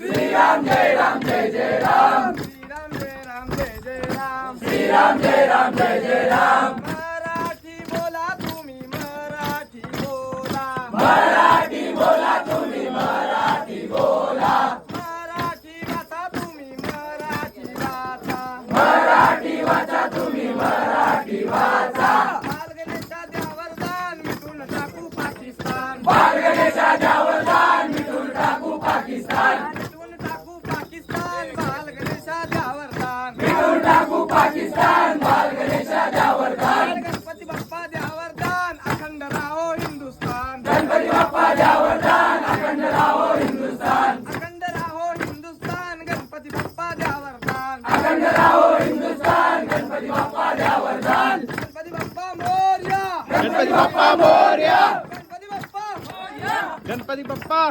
श्रीराम जय राम जय जय राम, श्रीराम जय राम जय जय राम, श्रीराम जय राम जय जय राम. मराठी बोला तुम्ही मराठी बोला, मराठी बोला तुम्ही मराठी बोला, मराठी वाचा तुम्ही मराठी वाचा, मराठी वाचा तुम्ही मराठी वाचा. बालगणेशा द्या वरदान मिटून टाकू पाकिस्तान, बालगणेशा द्या वरदान मिटून टाकू पाकिस्तान, मिटून टाकू पाकिस्तान, बालगणेशा द्या वरदान, मिटून टाकू पाकिस्तान. बालगणेशा द्या वरदान, गणपती बाप्पा द्या वरदान, अखंड राहो हिंदुस्तान, गणपती बाप्पा द्या वरदान, अखंड राहो हिंदुस्तान, अखंड राहो हिंदुस्तान, गणपती बाप्पा द्या वरदान, अखंड राहो हिंदुस्तान. गणपती बाप्पा द्या वरदान, गणपती बाप्पा मोरया, गणपती बाप्पा मोरया, गणपती बाप्पा मोरया, गणपती बाप्पा